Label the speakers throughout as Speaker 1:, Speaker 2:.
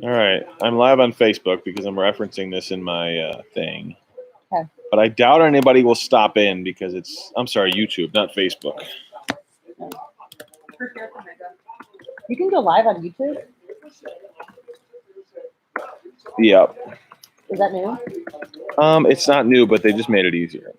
Speaker 1: All right, I'm live on Facebook because I'm referencing this in my thing.
Speaker 2: Okay.
Speaker 1: But I doubt anybody will stop in because I'm sorry, YouTube, not Facebook.
Speaker 2: You can go live on YouTube.
Speaker 1: Yep.
Speaker 2: Is that new?
Speaker 1: It's not new, but they just made it easier.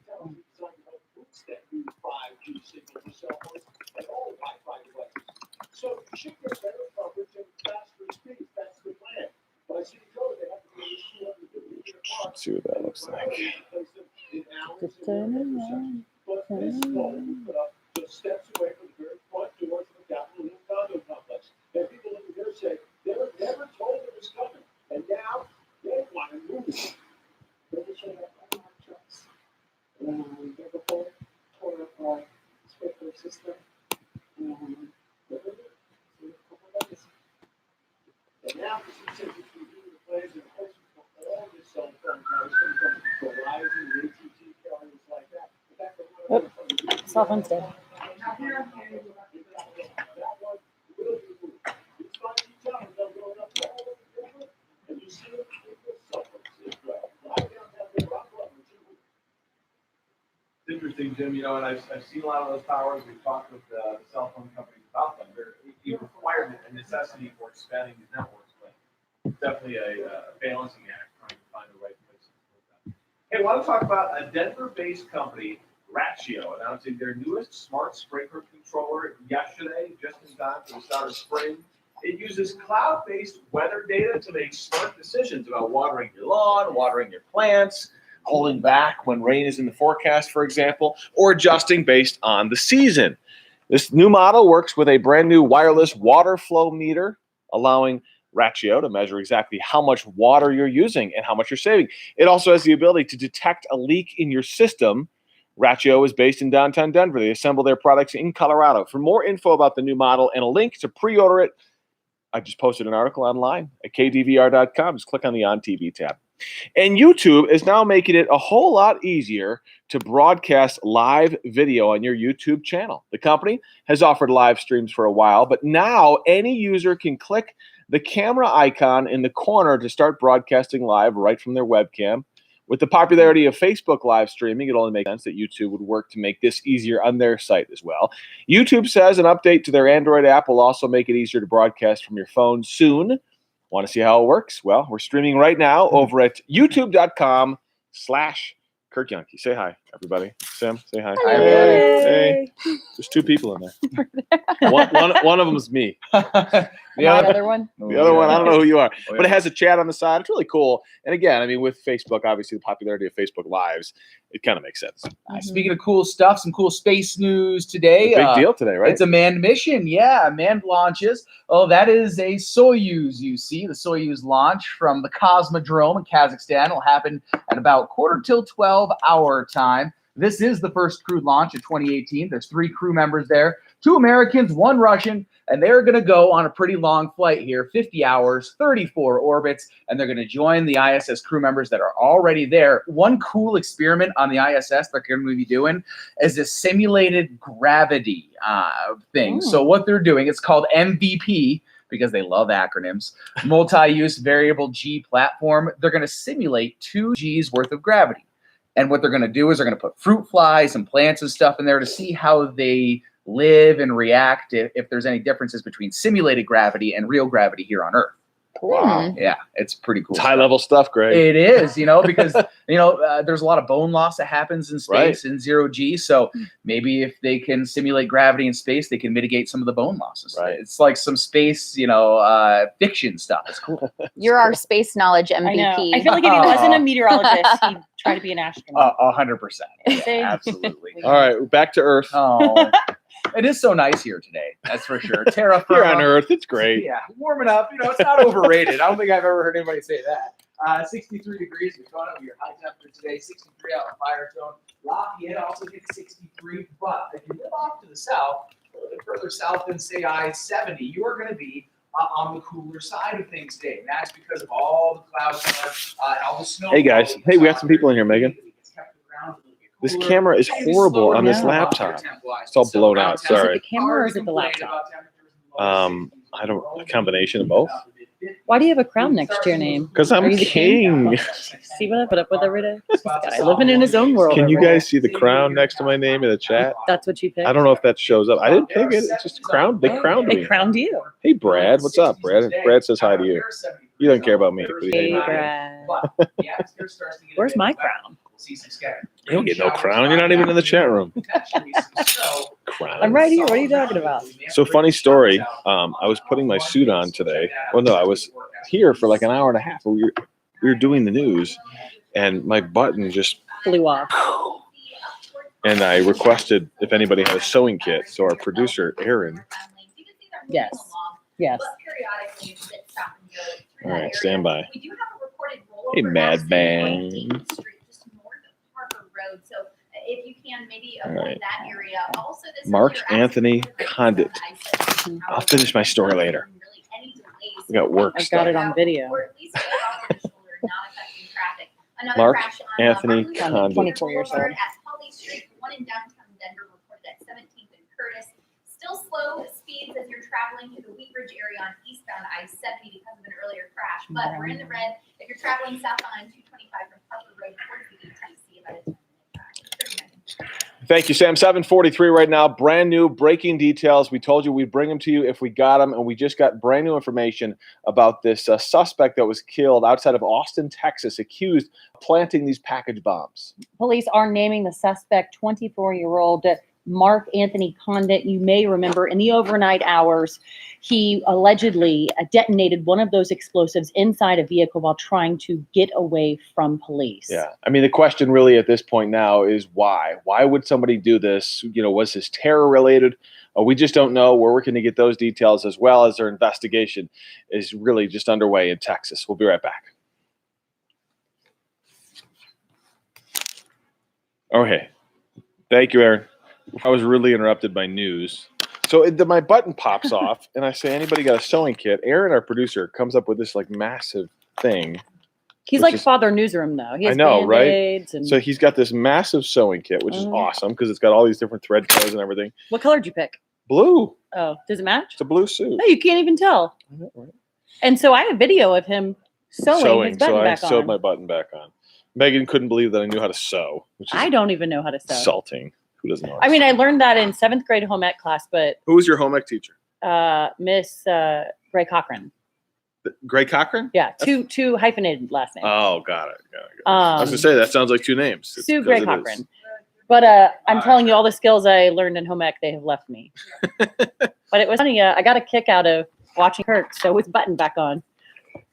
Speaker 1: Let's see what that looks like.
Speaker 2: Just turn around. Oh, cell phone's dead.
Speaker 3: It's interesting, Jim, you know, and I've seen a lot of those towers. We've talked with the cell phone companies about them. They're a requirement, a necessity for expanding these networks, but it's definitely a balancing act, trying to find the right place to put them. Hey, I want to talk about a Denver-based company, Ratio, announcing their newest smart sprinkler controller yesterday, just in time for the start of spring. It uses cloud-based weather data to make smart decisions about watering your lawn, watering your plants, holding back when rain is in the forecast, for example, or adjusting based on the season. This new model works with a brand new wireless water flow meter, allowing Ratio to measure exactly how much water you're using and how much you're saving. It also has the ability to detect a leak in your system. Ratio is based in downtown Denver. They assemble their products in Colorado. For more info about the new model and a link to pre-order it, I just posted an article online at KDVR.com. Just click on the On TV tab. And YouTube is now making it a whole lot easier to broadcast live video on your YouTube channel. The company has offered live streams for a while, but now any user can click the camera icon in the corner to start broadcasting live right from their webcam. With the popularity of Facebook live streaming, it only makes sense that YouTube would work to make this easier on their site as well. YouTube says an update to their Android app will also make it easier to broadcast from your phone soon. Want to see how it works? Well, we're streaming right now over at youtube.com/Kirk Yuhnke. Say hi, everybody. Sam, say hi.
Speaker 2: Hi, everybody.
Speaker 1: Hey. There's two people in there. one of them is me.
Speaker 2: The other one?
Speaker 1: The other one, I don't know who you are. But it has a chat on the side. It's really cool. And again, I mean, with Facebook, obviously the popularity of Facebook Lives, it kind of makes sense.
Speaker 4: Speaking of cool stuff, some cool space news today.
Speaker 1: Big deal today, right?
Speaker 4: It's a manned mission. Yeah, manned launches. Oh, that is a Soyuz, you see. The Soyuz launch from the Cosmodrome in Kazakhstan will happen at about 11:45 our time. This is the first crewed launch of 2018. There's 3 crew members there, 2 Americans, 1 Russian, and they're going to go on a pretty long flight here, 50 hours, 34 orbits, and they're going to join the ISS crew members that are already there. One cool experiment on the ISS they're going to be doing is a simulated gravity thing. So what they're doing, it's called MVP, because they love acronyms, multi-use variable G platform. They're going to simulate 2 G's worth of gravity. And what they're going to do is they're going to put fruit flies and plants and stuff in there to see how they live and react if there's any differences between simulated gravity and real gravity here on Earth.
Speaker 1: Wow.
Speaker 4: Yeah, it's pretty cool.
Speaker 1: It's high-level stuff, Greg.
Speaker 4: It is, because, there's a lot of bone loss that happens in space in 0G. So maybe if they can simulate gravity in space, they can mitigate some of the bone losses.
Speaker 1: Right.
Speaker 4: It's like some space, fiction stuff. It's cool.
Speaker 5: You're our space knowledge MVP.
Speaker 2: I know. I feel like if he wasn't a meteorologist, he'd try to be an astronaut.
Speaker 4: 100%.
Speaker 2: See?
Speaker 4: Yeah, absolutely.
Speaker 1: All right, back to Earth.
Speaker 4: Oh, it is so nice here today. That's for sure. Terra
Speaker 1: Here
Speaker 4: firma.
Speaker 1: on Earth, it's great.
Speaker 4: Yeah, warming up. It's not overrated. I don't think I've ever heard anybody say that. 63 degrees. We've gone up your high temperature today. 63 out in Firestone. Lafayette also hit 63. But if you live off to the south, a little bit further south than say I-70, you are going to be on the cooler side of things today. And that's because of all the cloud cover and all the snow.
Speaker 1: Hey, guys. Hey, we got some people in here, Megan. This camera is horrible on this laptop. It's all blown out.
Speaker 2: Is it
Speaker 1: Sorry.
Speaker 2: the camera or is it the laptop?
Speaker 1: I don't. A combination of both.
Speaker 2: Why do you have a crown next to your name?
Speaker 1: Because I'm
Speaker 2: Are you the king?
Speaker 1: king.
Speaker 2: See what I put up with every day? This guy living in his own world.
Speaker 1: Can you
Speaker 2: over
Speaker 1: guys see the crown next to my name in the chat?
Speaker 2: there. That's what you picked?
Speaker 1: I don't know if that shows up. I didn't pick it. It's just a crown. They crowned
Speaker 2: They
Speaker 1: me.
Speaker 2: crowned you.
Speaker 1: Hey, Brad. What's up, Brad? Brad says hi to you. You don't care about me. But
Speaker 2: Hey,
Speaker 1: hey,
Speaker 2: Brad. Where's my crown?
Speaker 1: you don't get no crown. You're not even in the chat room. Crown.
Speaker 2: I'm right here. What are you talking about?
Speaker 1: So funny story. I was putting my suit on today. Well, no, I was here for like an hour and a half. We were doing the news, and my button just
Speaker 2: Blew off.
Speaker 1: and I requested if anybody had a sewing kit. So our producer Aaron.
Speaker 2: Yes. Yes.
Speaker 1: All right, stand by. Hey, Madman. All right. Mark Anthony Condit. I'll finish my story later. We got work
Speaker 2: I've
Speaker 1: stuff.
Speaker 2: got it on video.
Speaker 1: Mark Anthony Condit.
Speaker 2: 24 years old.
Speaker 6: Still slow speeds as you're traveling through the Wheat Ridge area on eastbound I-70 because of an earlier crash. But we're in the red if you're traveling southbound on 225 from Harper Road towards the UTC about a 10-minute drive.
Speaker 1: Thank you, Sam. 7:43 right now. Brand new breaking details. We told you we'd bring them to you if we got them, and we just got brand new information about this suspect that was killed outside of Austin, Texas, accused of planting these package bombs.
Speaker 2: Police are naming the suspect, 24-year-old Mark Anthony Condit. You may remember in the overnight hours, he allegedly detonated one of those explosives inside a vehicle while trying to get away from police.
Speaker 1: Yeah. I mean, the question really at this point now is why? Why would somebody do this? You know, was this terror related? We just don't know. We're working to get those details as well as their investigation is really just underway in Texas. We'll be right back. Okay. Thank you, Aaron. I was really interrupted by news. So my button pops off, and I say, anybody got a sewing kit? Aaron, our producer, comes up with this like massive thing.
Speaker 2: He's like Father Newsroom, though. He has
Speaker 1: I know, right?
Speaker 2: Band-Aids and...
Speaker 1: So he's got this massive sewing kit, which is awesome because it's got all these different thread colors and everything.
Speaker 2: What color did you pick?
Speaker 1: Blue.
Speaker 2: Oh, does it match?
Speaker 1: It's a blue suit.
Speaker 2: No, you can't even tell.
Speaker 1: Right.
Speaker 2: And so I have video of him sewing his button
Speaker 1: so
Speaker 2: back
Speaker 1: I sewed
Speaker 2: on.
Speaker 1: my button back on. Megan couldn't believe that I knew how to sew, which is
Speaker 2: I don't even know how to sew.
Speaker 1: insulting. Who doesn't know how to
Speaker 2: I mean,
Speaker 1: sew?
Speaker 2: I learned that in 7th grade home ec class, but
Speaker 1: Who was your home ec teacher?
Speaker 2: Miss Gray Cochran.
Speaker 1: Gray Cochran?
Speaker 2: Yeah, two hyphenated last names.
Speaker 1: Oh, got it. I was gonna say that sounds like two names. It's
Speaker 2: Sue
Speaker 1: because
Speaker 2: Gray
Speaker 1: it
Speaker 2: Cochran.
Speaker 1: is.
Speaker 2: But I'm telling you, all the skills I learned in home ec, they have left me. But it was funny. I got a kick out of watching Kirk sew his button back on.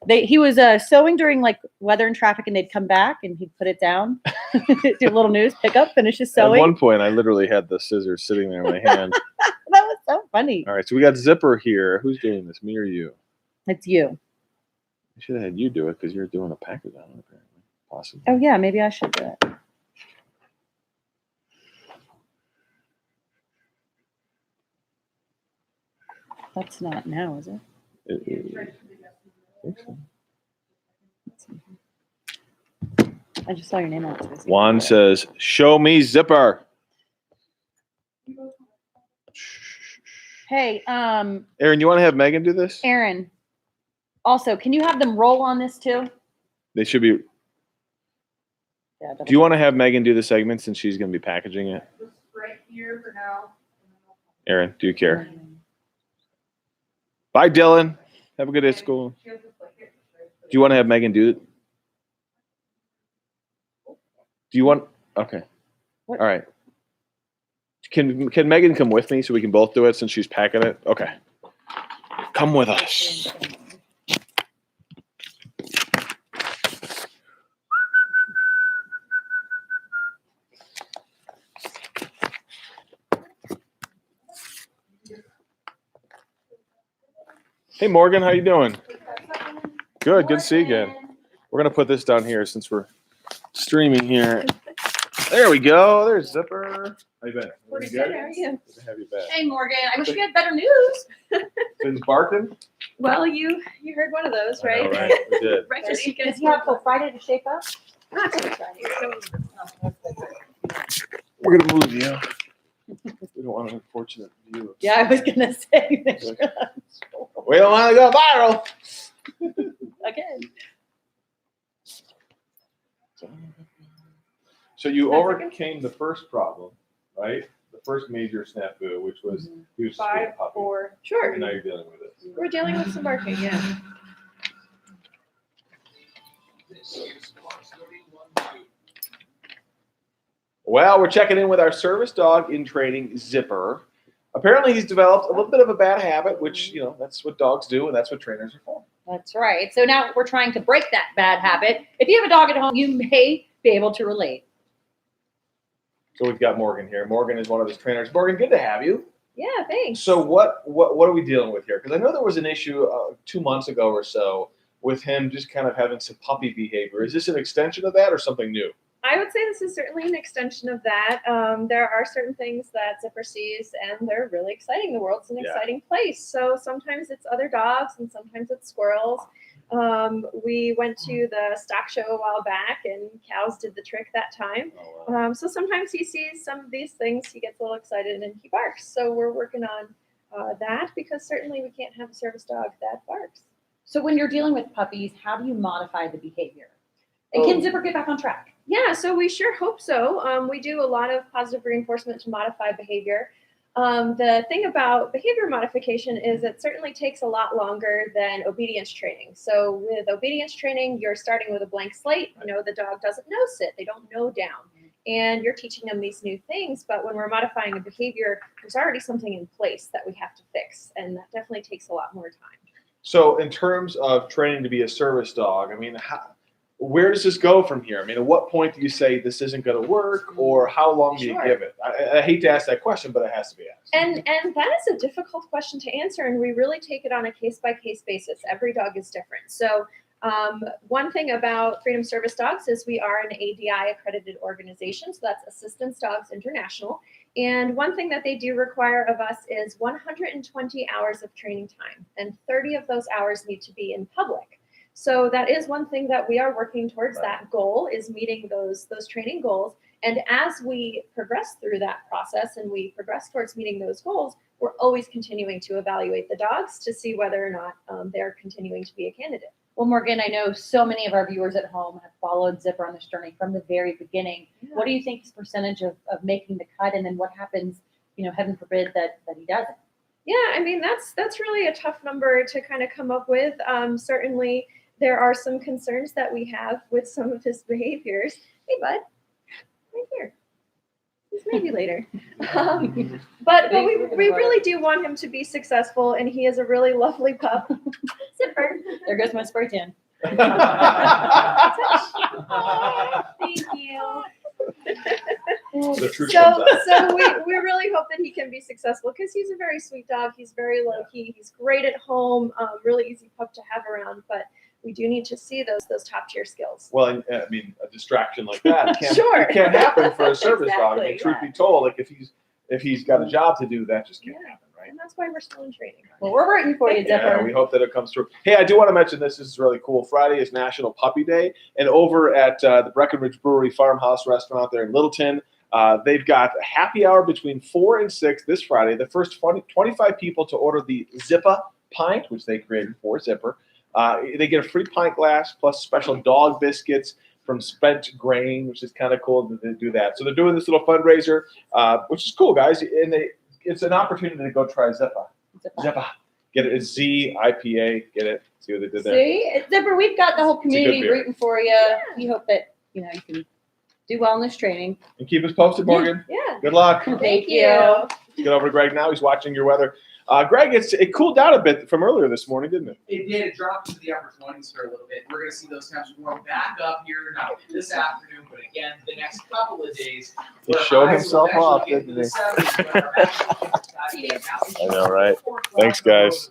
Speaker 2: He was sewing during like weather and traffic, and they'd come back and he'd put it down, do a little news, pick up, finish his sewing.
Speaker 1: At one point, I literally had the scissors sitting there in my hand.
Speaker 2: That was so funny.
Speaker 1: All right, so we got Zipper here. Who's doing this? Me or you?
Speaker 2: It's you.
Speaker 1: I should have had you do it because you're doing a package on it, apparently. Possibly.
Speaker 2: Oh yeah, maybe I should do it. That's not now, is it?
Speaker 1: I think so.
Speaker 2: I just saw your name on it.
Speaker 1: Juan says, "Show me Zipper."
Speaker 2: Hey,
Speaker 1: Aaron, you want to have Megan do this?
Speaker 2: Aaron. Also, can you have them roll on this too?
Speaker 1: They should be.
Speaker 2: Yeah.
Speaker 1: Do you want to have Megan do the segment since she's going to be packaging it?
Speaker 6: Right here for now.
Speaker 1: Aaron, do you care? Bye, Dylan. Have a good day at school. Do you want to have Megan do it? Do you want? Okay.
Speaker 2: What?
Speaker 1: All right. Can Megan come with me so we can both do it since she's packing it? Okay. Come with us. Hey, Morgan, how you doing? Good to see you again. We're going to put this down here since we're streaming here. There we go. There's Zipper. How you been?
Speaker 2: Pretty good. How are you?
Speaker 1: Good to have you back.
Speaker 6: Hey, Morgan. I wish we had better news.
Speaker 1: Things barking?
Speaker 6: Well, you heard one of those,
Speaker 1: I
Speaker 6: right?
Speaker 1: know, right? We did.
Speaker 6: Right, so you can
Speaker 2: Does he have till Friday to shape up?
Speaker 1: We're going to move you. We don't want an unfortunate view.
Speaker 2: Yeah, I was gonna say.
Speaker 1: We don't want to go viral.
Speaker 2: Again.
Speaker 1: So you overcame the first problem, right? The first major snafu, which was he was just being a
Speaker 7: 5,
Speaker 1: puppy.
Speaker 7: 4. Sure.
Speaker 1: And now you're dealing with it.
Speaker 7: We're dealing with some barking, yeah.
Speaker 1: Well, we're checking in with our service dog in training, Zipper. Apparently, he's developed a little bit of a bad habit, which, you know, that's what dogs do, and that's what trainers are for.
Speaker 2: That's right. So now we're trying to break that bad habit. If you have a dog at home, you may be able to relate.
Speaker 1: So we've got Morgan here. Morgan is one of his trainers. Morgan, good to have you.
Speaker 7: Yeah, thanks.
Speaker 1: So what are we dealing with here? Because I know there was an issue 2 months ago or so with him just kind of having some puppy behavior. Is this an extension of that or something new?
Speaker 7: I would say this is certainly an extension of that. There are certain things that Zipper sees, and they're really exciting. The world's an exciting place. So sometimes it's other dogs, and sometimes it's squirrels. We went to the stock show a while back, and cows did the trick that time.
Speaker 1: Oh, wow.
Speaker 7: So sometimes he sees some of these things, he gets a little excited, and he barks. So we're working on that, because certainly we can't have a service dog that barks.
Speaker 2: So when you're dealing with puppies, how do you modify the behavior? And can Zipper get back on track?
Speaker 7: Yeah, so we sure hope so. We do a lot of positive reinforcement to modify behavior. The thing about behavior modification is it certainly takes a lot longer than obedience training. So with obedience training, you're starting with a blank slate. You know, the dog doesn't know sit, they don't know down. And you're teaching them these new things. But when we're modifying a behavior, there's already something in place that we have to fix. And that definitely takes a lot more time.
Speaker 1: So in terms of training to be a service dog, I mean, where does this go from here? I mean, at what point do you say this isn't going to work, or how long do you give it? I hate to ask that question, but it has to be asked.
Speaker 7: And that is a difficult question to answer, and we really take it on a case-by-case basis. Every dog is different. So one thing about Freedom Service Dogs is we are an ADI-accredited organization, so that's Assistance Dogs International. And one thing that they do require of us is 120 hours of training time, and 30 of those hours need to be in public. So that is one thing that we are working towards. That goal is meeting those training goals. And as we progress through that process and we progress towards meeting those goals, we're always continuing to evaluate the dogs to see whether or not they're continuing to be a candidate.
Speaker 2: Well, Morgan, I know so many of our viewers at home have followed Zipper on this journey from the very beginning.
Speaker 7: Yeah.
Speaker 2: What do you think his percentage of making the cut, and then what happens, you know, heaven forbid that he doesn't?
Speaker 7: Yeah, I mean, that's really a tough number to kind of come up with. Certainly, there are some concerns that we have with some of his behaviors. Hey, bud, right here. This may be later. But we really do want him to be successful, and he is a really lovely pup. Zipper.
Speaker 2: There goes my spray tan.
Speaker 7: Thank you.
Speaker 1: The truth comes out.
Speaker 7: So we really hope that he can be successful, because he's a very sweet dog. He's very low key. He's great at home. Really easy pup to have around. But we do need to see those top tier skills.
Speaker 1: Well, I mean, a distraction like that can't,
Speaker 7: Sure.
Speaker 1: it can't happen for a service dog. I mean,
Speaker 7: Exactly,
Speaker 1: truth be told, like if he's got a job to do, that just can't happen, right?
Speaker 7: And that's why we're still in training.
Speaker 2: Well, we're rooting for you, Zipper.
Speaker 1: Yeah, we hope that it comes through. Hey, I do want to mention this. This is really cool. Friday is National Puppy Day, and over at the Breckenridge Brewery Farmhouse Restaurant there in Littleton, they've got a happy hour between 4 and 6 this Friday. The first 25 people to order the Zippa pint, which they created for Zipper, they get a free pint glass plus special dog biscuits from Spent Grain, which is kind of cool that they do that. So they're doing this little fundraiser, which is cool, guys. And it's an opportunity to go try Zippa. Zippa. Get it. It's Z-I-P-A. Get it. See what they did there.
Speaker 2: See, Zipper, we've got the whole community
Speaker 1: beer.
Speaker 2: rooting for you. We hope that you can do well in this training.
Speaker 1: And keep us posted, Morgan.
Speaker 7: Yeah.
Speaker 1: Good luck.
Speaker 2: Thank you.
Speaker 1: Let's get over to Greg now. He's watching your weather. Greg, it cooled down a bit from earlier this morning, didn't it?
Speaker 4: It did. It dropped into the upper 20s for a little bit. We're going to see those temps warm back up here, not this afternoon, but again, the next couple of days.
Speaker 1: He
Speaker 4: where
Speaker 1: showed
Speaker 4: highs will
Speaker 1: himself
Speaker 4: eventually
Speaker 1: off,
Speaker 4: get into
Speaker 1: didn't
Speaker 4: the
Speaker 1: he?
Speaker 4: 70s,
Speaker 1: I know, right? Thanks, guys.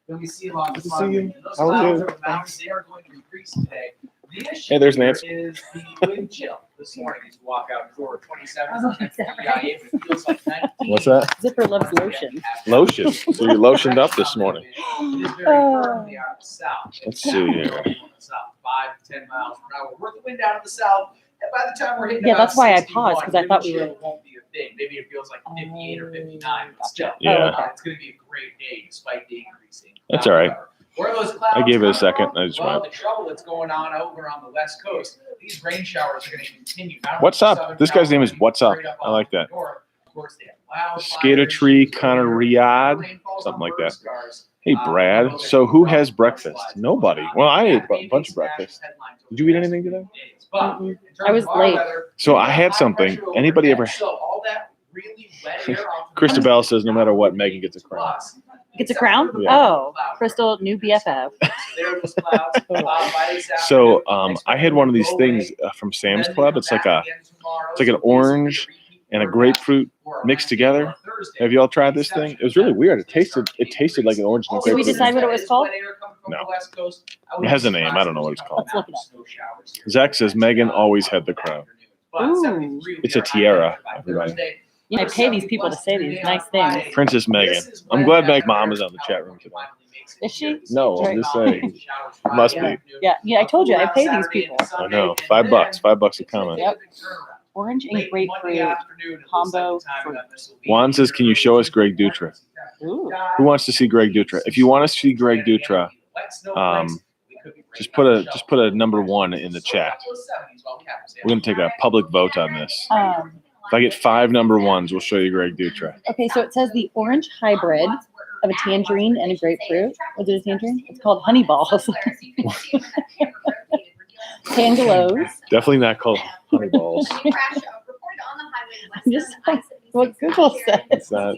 Speaker 4: Then we see along the
Speaker 1: Good to
Speaker 4: farm.
Speaker 1: see you.
Speaker 4: And those
Speaker 1: How are
Speaker 4: clouds
Speaker 1: you?
Speaker 4: over the mountains, they are going to increase today. The issue
Speaker 1: Hey, there's
Speaker 4: here
Speaker 1: Nance.
Speaker 4: is the wind chill this morning as you walk out the door. 27 PIA, but it feels like 19.
Speaker 1: What's that?
Speaker 2: Zipper loves lotion.
Speaker 1: Lotion. So you lotioned up this morning.
Speaker 4: It is very firmly out of the south.
Speaker 1: Let's see here.
Speaker 4: South, 5 to 10 miles per hour. Work the wind out of the south. And by the time we're hitting
Speaker 2: Yeah,
Speaker 4: about
Speaker 2: that's why I
Speaker 4: 61,
Speaker 2: paused, 'cause I thought we
Speaker 4: wind
Speaker 2: were-
Speaker 4: chill won't be a thing. Maybe it feels like 58 or 59, but still.
Speaker 1: Yeah.
Speaker 2: okay.
Speaker 4: It's going to be a great day despite the increasing.
Speaker 1: That's all right.
Speaker 4: Where are those clouds
Speaker 1: I gave it a
Speaker 4: coming
Speaker 1: second.
Speaker 4: from?
Speaker 1: I just
Speaker 4: Well,
Speaker 1: went.
Speaker 4: the trouble that's going on over on the West Coast, these rain showers are going to continue. Not only
Speaker 1: What's
Speaker 4: in
Speaker 1: up?
Speaker 4: Southern
Speaker 1: This guy's name is
Speaker 4: California,
Speaker 1: What's Up.
Speaker 4: straight up
Speaker 1: I like
Speaker 4: on
Speaker 1: that.
Speaker 4: the north. Of course, they have wildfires,
Speaker 1: Skater Tree, Connor Riyadh,
Speaker 4: rainfalls
Speaker 1: something
Speaker 4: on
Speaker 1: like
Speaker 4: bird
Speaker 1: that.
Speaker 4: scars.
Speaker 1: Hey, Brad. So who has breakfast? Nobody. Well, I ate a bunch of breakfast. Did you eat anything today?
Speaker 2: Mm-mm. I was late.
Speaker 1: So I had something. Anybody ever? Christabel says no matter what, Megan gets a crown.
Speaker 2: Gets a crown?
Speaker 1: Yeah.
Speaker 2: Oh, Crystal, new BFF.
Speaker 1: So I had one of these things from Sam's Club. It's like an orange and a grapefruit mixed together. Have you all tried this thing? It was really weird. It tasted like an orange and a
Speaker 2: Did we
Speaker 1: grapefruit.
Speaker 2: decide what it was called?
Speaker 1: No. It has a name. I don't know what it's called.
Speaker 2: Let's look it up.
Speaker 1: Zach says Megan always had the crown.
Speaker 2: Ooh.
Speaker 1: It's a tiara, everybody.
Speaker 2: I pay these people to say these nice things.
Speaker 1: Princess Megan. I'm glad Meg's mom is on the chat room today.
Speaker 2: Is she?
Speaker 1: No, I'm just saying. Must be.
Speaker 2: Yeah, I told you, I pay these people.
Speaker 1: I know. $5 a comment.
Speaker 2: Yep. Orange and grapefruit combo fruit.
Speaker 1: Juan says, can you show us Greg Dutra?
Speaker 2: Ooh.
Speaker 1: Who wants to see Greg Dutra? If you want to see Greg Dutra, just put a number 1 in the chat. We're gonna take a public vote on this. If I get 5 number 1s, we'll show you Greg Dutra.
Speaker 2: Okay, so it says the orange hybrid of a tangerine and a grapefruit. Was it a tangerine? It's called honey balls. Tangelos.
Speaker 1: Definitely not called honey balls.
Speaker 2: Just like what Google says.
Speaker 1: It's not.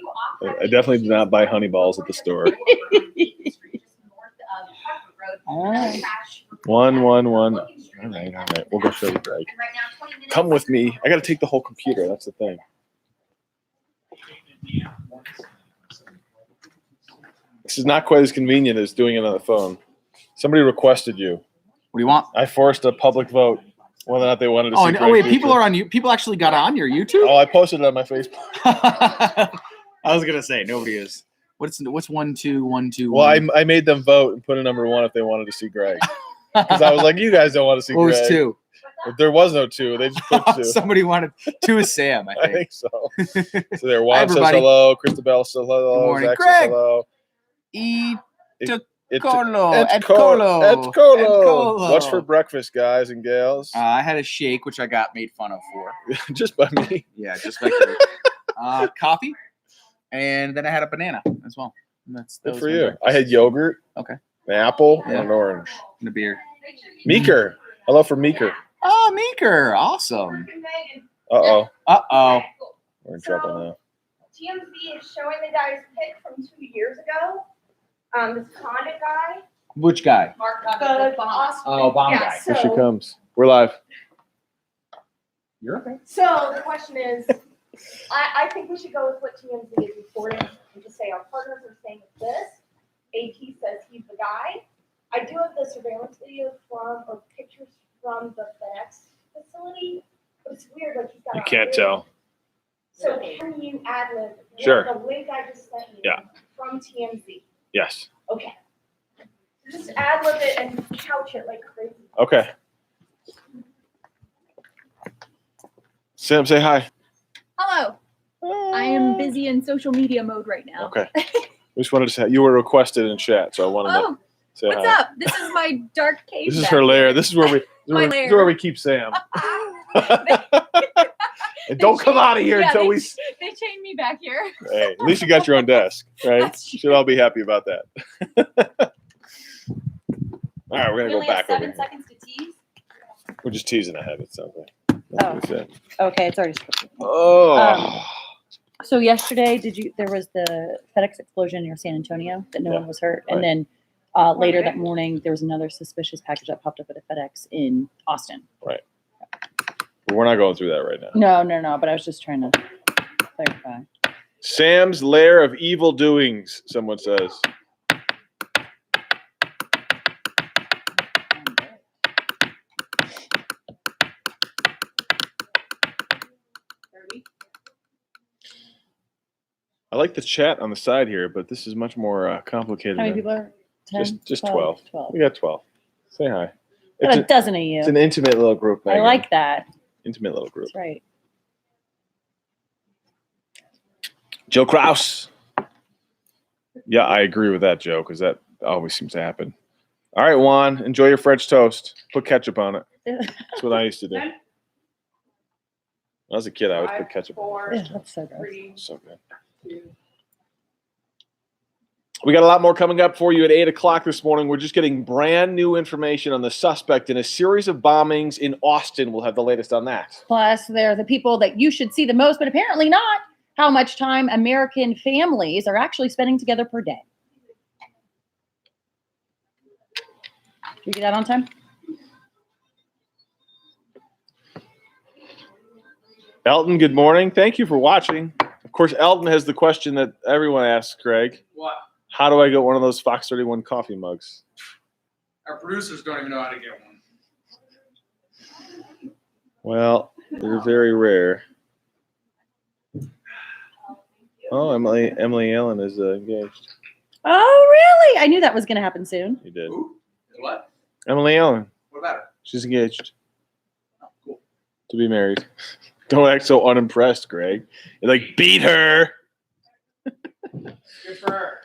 Speaker 1: I definitely do not buy honey balls at the store.
Speaker 2: All right.
Speaker 1: 1, 1, 1. All right. We'll go show you Greg. Come with me. I got to take the whole computer. That's the thing. This is not quite as convenient as doing it on the phone. Somebody requested you.
Speaker 4: What do you want?
Speaker 1: I forced a public vote whether or not they wanted to see Greg
Speaker 4: wait,
Speaker 1: Dutra.
Speaker 4: people are on you. People actually got on your YouTube?
Speaker 1: Oh, I posted it on my Facebook.
Speaker 4: I was gonna say nobody is. What's 1, 2, 1, 2?
Speaker 1: Well, I made them vote and put a number 1 if they wanted to see Greg. Because I was like, you guys don't want to see
Speaker 4: What
Speaker 1: Greg.
Speaker 4: was 2?
Speaker 1: But there was no 2. They just put 2.
Speaker 4: Somebody wanted 2 is Sam, I
Speaker 1: I
Speaker 4: think.
Speaker 1: think so. So there, Juan says
Speaker 4: everybody.
Speaker 1: hello. Christabel says hello.
Speaker 4: Good morning,
Speaker 1: Zach
Speaker 4: Greg.
Speaker 1: says hello.
Speaker 4: Et
Speaker 1: Colo.
Speaker 4: colo.
Speaker 1: What's for breakfast, guys and gals?
Speaker 4: I had a shake, which I got made fun of for.
Speaker 1: Just by me.
Speaker 4: Yeah, just like coffee, and then I had a banana as well. That
Speaker 1: Good
Speaker 4: was
Speaker 1: for
Speaker 4: my
Speaker 1: you.
Speaker 4: breakfast.
Speaker 1: I had yogurt.
Speaker 4: Okay.
Speaker 1: An apple
Speaker 4: Yeah.
Speaker 1: and an orange.
Speaker 4: And a beer.
Speaker 1: Meeker. Hello for Meeker.
Speaker 4: Oh, Meeker, awesome.
Speaker 1: Uh-oh. We're in
Speaker 7: So-
Speaker 1: trouble now.
Speaker 7: TMZ is showing the guy's pic from 2 years ago. This Condit guy.
Speaker 4: Which guy?
Speaker 7: The Austin.
Speaker 4: Oh, bomb
Speaker 7: yeah,
Speaker 4: guy.
Speaker 1: Here she
Speaker 7: So,
Speaker 1: comes. We're live.
Speaker 4: You're okay.
Speaker 7: so the question is, I think we should go with what TMZ is reporting and just say our partners are saying this. AT says he's the guy. I do have the surveillance video or pictures from the FedEx facility, but it's weird. Like he's got.
Speaker 1: You
Speaker 7: a
Speaker 1: can't
Speaker 7: wig.
Speaker 1: tell.
Speaker 7: So can you ad-lib
Speaker 1: Sure.
Speaker 7: the link I just sent you
Speaker 1: Yeah.
Speaker 7: from TMZ?
Speaker 1: Yes.
Speaker 7: Okay. Just ad-lib it and couch it like crazy.
Speaker 1: Okay. Sam, say hi.
Speaker 5: Hello. I am busy in social media mode right now.
Speaker 1: Okay. We just wanted to say you were requested in chat, so I wanted to
Speaker 5: Oh,
Speaker 1: say
Speaker 5: what's
Speaker 1: hi.
Speaker 5: up? This is my dark cave.
Speaker 1: This is
Speaker 5: back
Speaker 1: her lair.
Speaker 5: here.
Speaker 1: This is where we
Speaker 5: My
Speaker 1: this is
Speaker 5: lair.
Speaker 1: where we keep Sam. And don't come out of here until we.
Speaker 5: They chained me back here.
Speaker 1: Hey, at least you got your own desk, right?
Speaker 5: That's true.
Speaker 1: Should all be happy about that. All right, we're
Speaker 5: We
Speaker 1: gonna go
Speaker 5: only have
Speaker 1: back over
Speaker 5: 7
Speaker 1: here.
Speaker 5: seconds to tease.
Speaker 1: We're just teasing ahead. It sounds like. That's what we said.
Speaker 2: Okay, it's already scripted.
Speaker 1: Oh.
Speaker 2: So yesterday, there was the FedEx explosion near San Antonio that no
Speaker 1: Yeah,
Speaker 2: one was hurt,
Speaker 1: right.
Speaker 2: and then later that morning there was another suspicious package that popped up at a FedEx in Austin.
Speaker 1: But we're not going through that right now.
Speaker 2: No, but I was just trying to clarify.
Speaker 1: Sam's lair of evil doings, someone says. I like the chat on the side here, but this is much more complicated.
Speaker 2: How many
Speaker 1: than-
Speaker 2: people are? 10,
Speaker 1: Just 12.
Speaker 2: 12.
Speaker 1: We got 12. Say hi.
Speaker 2: Got a dozen of you.
Speaker 1: It's an intimate little group.
Speaker 2: I
Speaker 1: Megan.
Speaker 2: like that.
Speaker 1: Intimate little group.
Speaker 2: That's right.
Speaker 1: Joe Kraus. Yeah, I agree with that, Joe, because that always seems to happen. All right, Juan, enjoy your French toast. Put ketchup on it. That's what I used to do. When I was a kid, I always put ketchup on it.
Speaker 2: Yeah, that's so gross.
Speaker 1: So good. We got a lot more coming up for you at 8 o'clock this morning. We're just getting brand new information on the suspect in a series of bombings in Austin. We'll have the latest on that.
Speaker 2: Plus, they're the people that you should see the most, but apparently not how much time American families are actually spending together per day. Did we get that on time?
Speaker 1: Elton, good morning. Thank you for watching. Of course, Elton has the question that everyone asks, Craig.
Speaker 8: What?
Speaker 1: How do I get one of those Fox31 coffee mugs?
Speaker 8: Our producers don't even know how to get one.
Speaker 1: Well, they're very rare. Oh, Emily Allen is engaged.
Speaker 2: Oh, really? I knew that was going to happen soon.
Speaker 1: You did.
Speaker 8: Who? What?
Speaker 1: Emily Allen.
Speaker 8: What about her?
Speaker 1: She's engaged
Speaker 8: Oh, cool.
Speaker 1: to be married. Don't act so unimpressed, Greg. You're like, beat her.
Speaker 8: Good for her.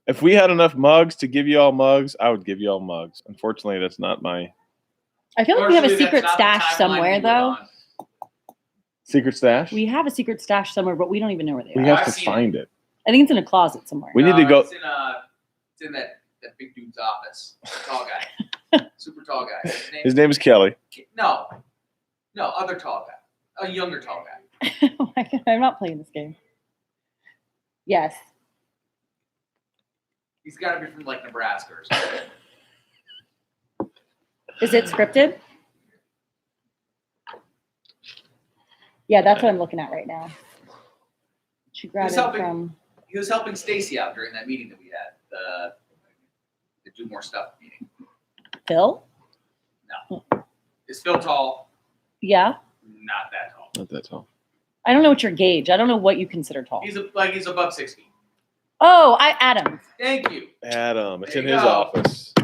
Speaker 1: If we had enough mugs to give you all mugs, I would give you all mugs. Unfortunately, that's not my
Speaker 2: I feel like we have a
Speaker 8: Unfortunately,
Speaker 2: secret
Speaker 8: that's not the
Speaker 2: stash
Speaker 8: timeline
Speaker 2: somewhere,
Speaker 8: we live
Speaker 2: though.
Speaker 8: on.
Speaker 1: secret stash.
Speaker 2: We have a secret stash somewhere, but we don't even know where they
Speaker 1: We
Speaker 2: are.
Speaker 1: have
Speaker 8: I've
Speaker 1: to
Speaker 8: seen
Speaker 1: find it.
Speaker 2: I think it's in a closet somewhere.
Speaker 1: We need to go.
Speaker 8: It's in that big dude's office. Tall guy. Super tall guy.
Speaker 1: His name is Kelly.
Speaker 8: No, other tall guy. A younger tall guy.
Speaker 2: Oh my God, I'm not playing this game. Yes.
Speaker 8: He's got to be from like Nebraska or something.
Speaker 2: Is it scripted? Yeah, that's what I'm looking at right now. She grabbed
Speaker 8: Who's
Speaker 2: it
Speaker 8: helping?
Speaker 2: from.
Speaker 8: He was helping Stacy out during that meeting that we had. The do more stuff meeting.
Speaker 2: Phil?
Speaker 8: Is Phil tall?
Speaker 2: Yeah.
Speaker 8: Not that tall.
Speaker 1: Not that tall.
Speaker 2: I don't know what your gauge. I don't know what you consider tall.
Speaker 8: He's above 6 feet.
Speaker 2: Oh, Adam.
Speaker 8: Thank you.
Speaker 1: Adam. It's
Speaker 8: There
Speaker 1: in
Speaker 8: you
Speaker 1: his
Speaker 8: go.
Speaker 1: office.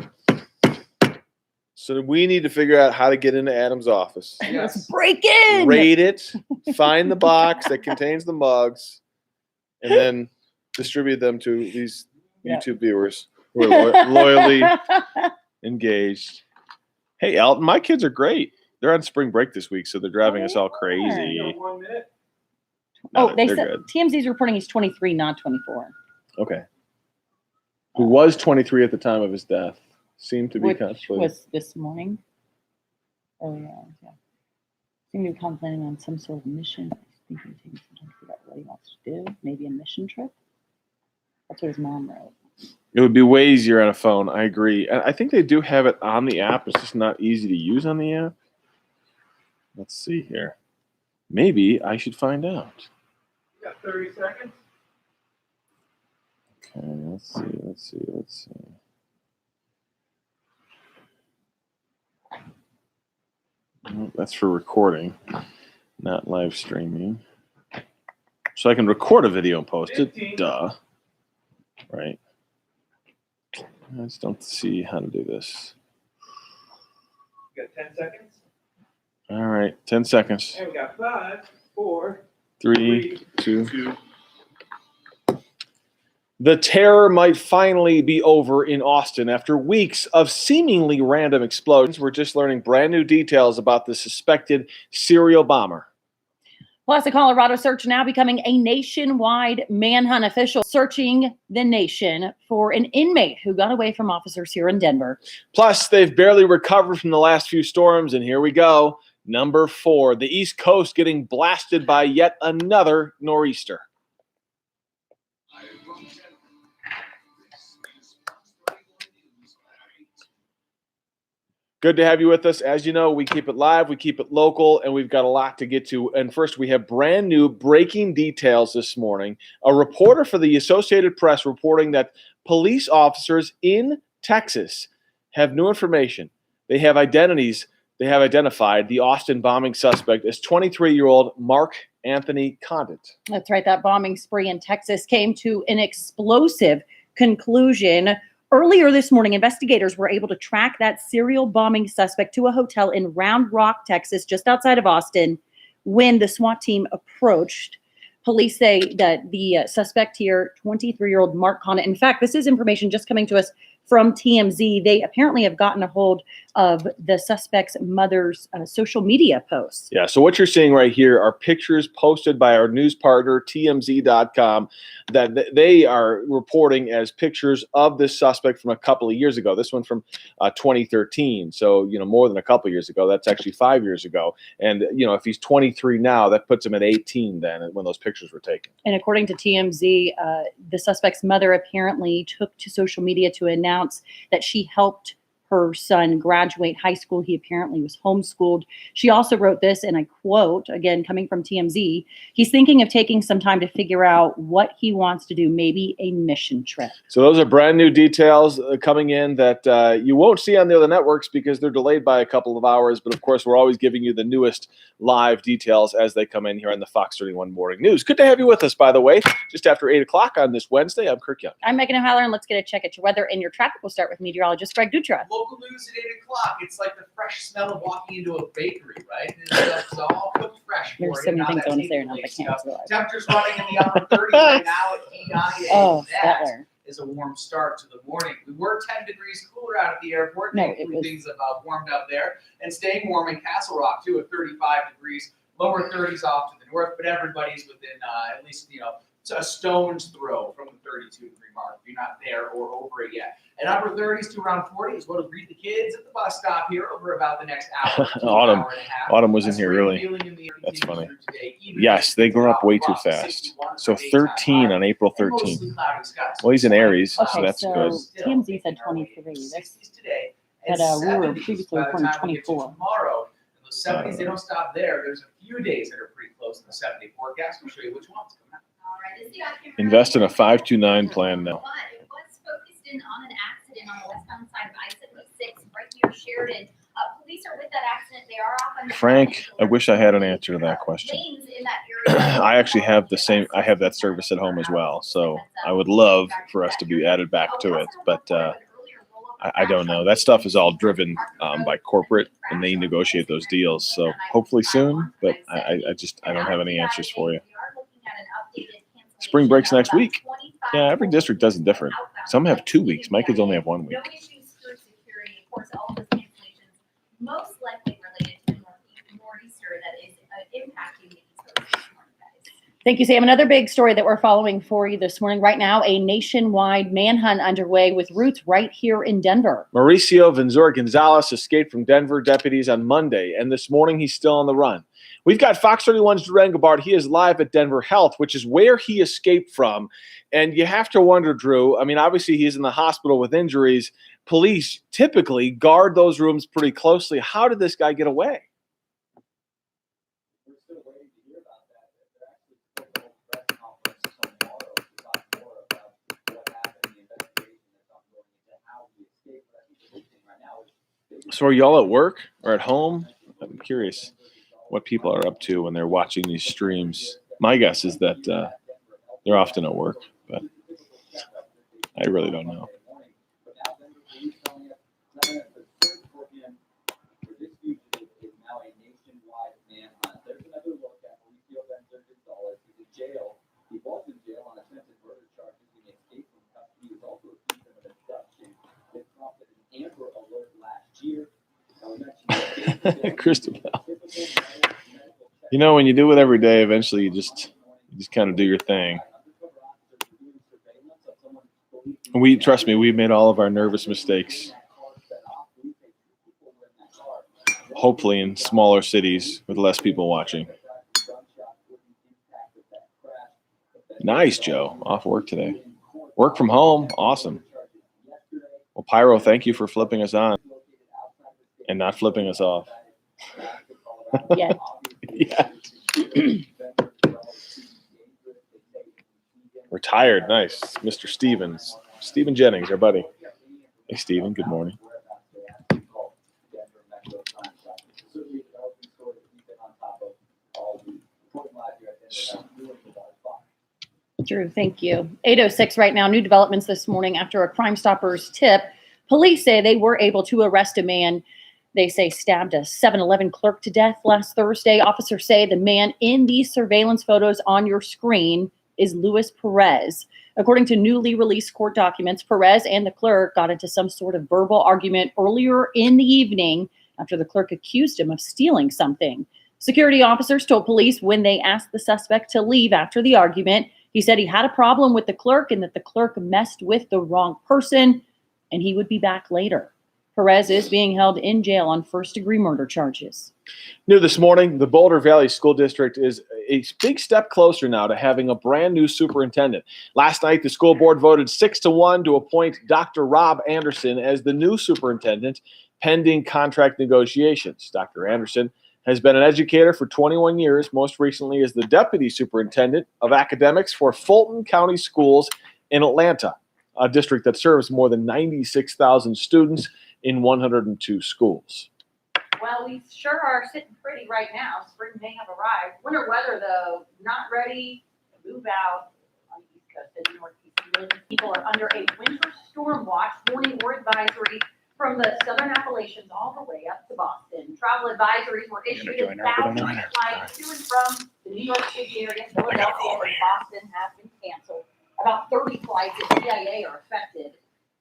Speaker 1: So we need to figure out how to get into Adam's office.
Speaker 2: Let's
Speaker 8: Yes.
Speaker 2: break in.
Speaker 1: Raid it, find the box that contains the mugs, and then distribute them to these
Speaker 2: Yeah.
Speaker 1: YouTube viewers who are loyally engaged. Hey, Elton, my kids are great. They're on spring break this week, so they're driving us all crazy.
Speaker 3: You know, 1 minute.
Speaker 1: No,
Speaker 2: Oh, they
Speaker 1: they're
Speaker 2: said
Speaker 1: good.
Speaker 2: TMZ's reporting he's 23, not 24.
Speaker 1: Okay. Who was 23 at the time of his death. Seemed to be
Speaker 2: Which
Speaker 1: contemplating.
Speaker 2: was this morning. Oh, yeah. Seemed to be contemplating on some sort of mission. He's thinking he takes some time to figure out what he wants to do. Maybe a mission trip. That's what his mom wrote.
Speaker 1: It would be way easier on a phone. I agree. And I think they do have it on the app. It's just not easy to use on the app. Let's see here. Maybe I should find out.
Speaker 3: You got 30 seconds.
Speaker 1: Okay, let's see. Well, that's for recording, not live streaming. So I can record a video and post it.
Speaker 3: 15.
Speaker 1: Duh. Right. I just don't see how to do this.
Speaker 3: You got 10 seconds.
Speaker 1: All right, 10 seconds.
Speaker 3: And we got 5, 4,
Speaker 1: 3, 2.
Speaker 3: 2.
Speaker 1: The terror might finally be over in Austin after weeks of seemingly random explosions. We're just learning brand new details about the suspected serial bomber.
Speaker 2: Plus, a Colorado search now becoming a nationwide manhunt. Officials searching the nation for an inmate who got away from officers here in Denver.
Speaker 1: Plus, they've barely recovered from the last few storms, and here we go. Number 4, the East Coast getting blasted by yet another nor'easter. Good to have you with us. As you know, we keep it live, we keep it local, and we've got a lot to get to. And first, we have brand new breaking details this morning. A reporter for the Associated Press reporting that police officers in Texas have new information. They have identities. They have identified the Austin bombing suspect as 23-year-old Mark Anthony Condit.
Speaker 2: That's right. That bombing spree in Texas came to an explosive conclusion. Earlier this morning, investigators were able to track that serial bombing suspect to a hotel in Round Rock, Texas, just outside of Austin, when the SWAT team approached. Police say that the suspect here, 23-year-old Mark Condit, in fact, this is information just coming to us from TMZ. They apparently have gotten a hold of the suspect's mother's social media posts.
Speaker 1: Yeah, so what you're seeing right here are pictures posted by our news partner, TMZ.com, that they are reporting as pictures of this suspect from a couple of years ago. This one from 2013. So, more than a couple of years ago. That's actually 5 years ago. And, if he's 23 now, that puts him at 18 then when those pictures were taken.
Speaker 2: And according to TMZ, the suspect's mother apparently took to social media to announce that she helped her son graduate high school. He apparently was homeschooled. She also wrote this, and I quote, again, coming from TMZ, he's thinking of taking some time to figure out what he wants to do, maybe a mission trip.
Speaker 1: So those are brand new details coming in that you won't see on the other networks because they're delayed by a couple of hours. But of course, we're always giving you the newest live details as they come in here on the Fox 31 Morning News. Good to have you with us, by the way, just after 8 o'clock on this Wednesday. I'm Kirk Yuhnke.
Speaker 2: I'm Meagan O'Halloran, and let's get a check at your weather and your traffic. We'll start with meteorologist Greg Dutra.
Speaker 8: Local news at 8 o'clock. It's like the fresh smell of walking into a bakery, right? It's all cooked fresh for you.
Speaker 2: There's so many
Speaker 8: Now
Speaker 2: things
Speaker 8: that's
Speaker 2: I want to say
Speaker 8: taking
Speaker 2: right now, but I
Speaker 8: place.
Speaker 2: can't realize.
Speaker 8: Temperatures running in the upper 30s right now at EIA.
Speaker 2: Oh,
Speaker 8: that
Speaker 2: that
Speaker 8: is a warm start to the morning. We were 10 degrees cooler out at the airport.
Speaker 2: No,
Speaker 8: Thankfully,
Speaker 2: it was-
Speaker 8: things have warmed up there. And staying warm in Castle Rock, too, at 35 degrees. Lower 30s off to the north, but everybody's within at least, a stone's throw from the 32-degree mark if you're not there or over it yet. And upper 30s to around 40 is what will greet the kids at the bus stop here over about the next hour.
Speaker 1: Autumn.
Speaker 8: Hour and a half.
Speaker 1: Autumn was in here early. That's funny. Yes, they grow up way too fast. So 13 on April 13th. Well, he's in Aries, so
Speaker 2: Okay,
Speaker 1: that's
Speaker 2: so
Speaker 1: good.
Speaker 2: TMZ said 23. But we were previously reporting 24.
Speaker 8: Tomorrow, and those 70s, they don't stop there. There's a few days that are pretty close in the 70 forecast. We'll show you which ones coming up.
Speaker 1: Invest in a 529 plan now.
Speaker 6: It was focused in on an accident on the westbound side of I-76 right near Sheridan. Police are with that accident. They are off on
Speaker 1: Frank, I wish I had an answer to that question.
Speaker 6: lanes in that area.
Speaker 1: I actually have I have that service at home as well. So I would love for us to be added back to it. But I don't know. That stuff is all driven by corporate, and they negotiate those deals. So hopefully soon, but I don't have any answers for you. Spring break's next week. Yeah, every district does it different. Some have 2 weeks. My kids only have 1 week.
Speaker 6: No issues through security. Of course, all of those cancellations most likely related to the nor'easter that is impacting the East Coast this morning, guys.
Speaker 2: Thank you, Sam. Another big story that we're following for you this morning. Right now, a nationwide manhunt underway with roots right here in Denver.
Speaker 1: Mauricio Ventura Gonzalez escaped from Denver deputies on Monday, and this morning he's still on the run. We've got Fox 31's Drew Engelbart. He is live at Denver Health, which is where he escaped from. And you have to wonder, Drew, I mean, obviously he's in the hospital with injuries. Police typically guard those rooms pretty closely. How did this guy get away?
Speaker 3: We're still waiting to hear about that. They're actually scheduled a press conference tomorrow to talk more about what happened, the investigation that's ongoing into how he escaped. But I think the big thing right now is
Speaker 1: So are y'all at work or at home? I'm curious what people are up to when they're watching these streams. My guess is that they're often at work, but I really don't know. Christabel. You know, when you do it every day, eventually you just kind of do your thing. And trust me, we've made all of our nervous mistakes. Hopefully in smaller cities with less people watching. Nice, Joe. Off work today. Work from home. Awesome. Well, Pyro, thank you for flipping us on and not flipping us off.
Speaker 2: Yeah.
Speaker 1: Yeah. Retired. Nice. Mr. Stevens. Stephen Jennings, our buddy. Hey, Stephen. Good morning.
Speaker 2: Drew, thank you. 8:06 right now. New developments this morning after a Crime Stoppers tip. Police say they were able to arrest a man They say stabbed a 7-Eleven clerk to death last Thursday. Officers say the man in these surveillance photos on your screen is Luis Perez. According to newly released court documents, Perez and the clerk got into some sort of verbal argument earlier in the evening after the clerk accused him of stealing something. Security officers told police when they asked the suspect to leave after the argument, he said he had a problem with the clerk and that the clerk messed with the wrong person and he would be back later. Perez is being held in jail on first-degree murder charges.
Speaker 1: New this morning, the Boulder Valley School District is a big step closer now to having a brand new superintendent. Last night, the school board voted 6-1 to appoint Dr. Rob Anderson as the new superintendent, pending contract negotiations. Dr. Anderson has been an educator for 21 years, most recently as the deputy superintendent of academics for Fulton County Schools in Atlanta, a district that serves more than 96,000 students in 102 schools.
Speaker 2: Well, we sure are sitting pretty right now. Spring may have arrived. Winter weather, though, not ready to move out on the East Coast and Northeast. Millions of people are under a winter storm watch, warning or advisory from the southern Appalachians all the way up to Boston. Travel advisories were issued as thousands of flights to and from the New York City area, Philadelphia, and Boston have been canceled. About 30 flights at CIA are affected,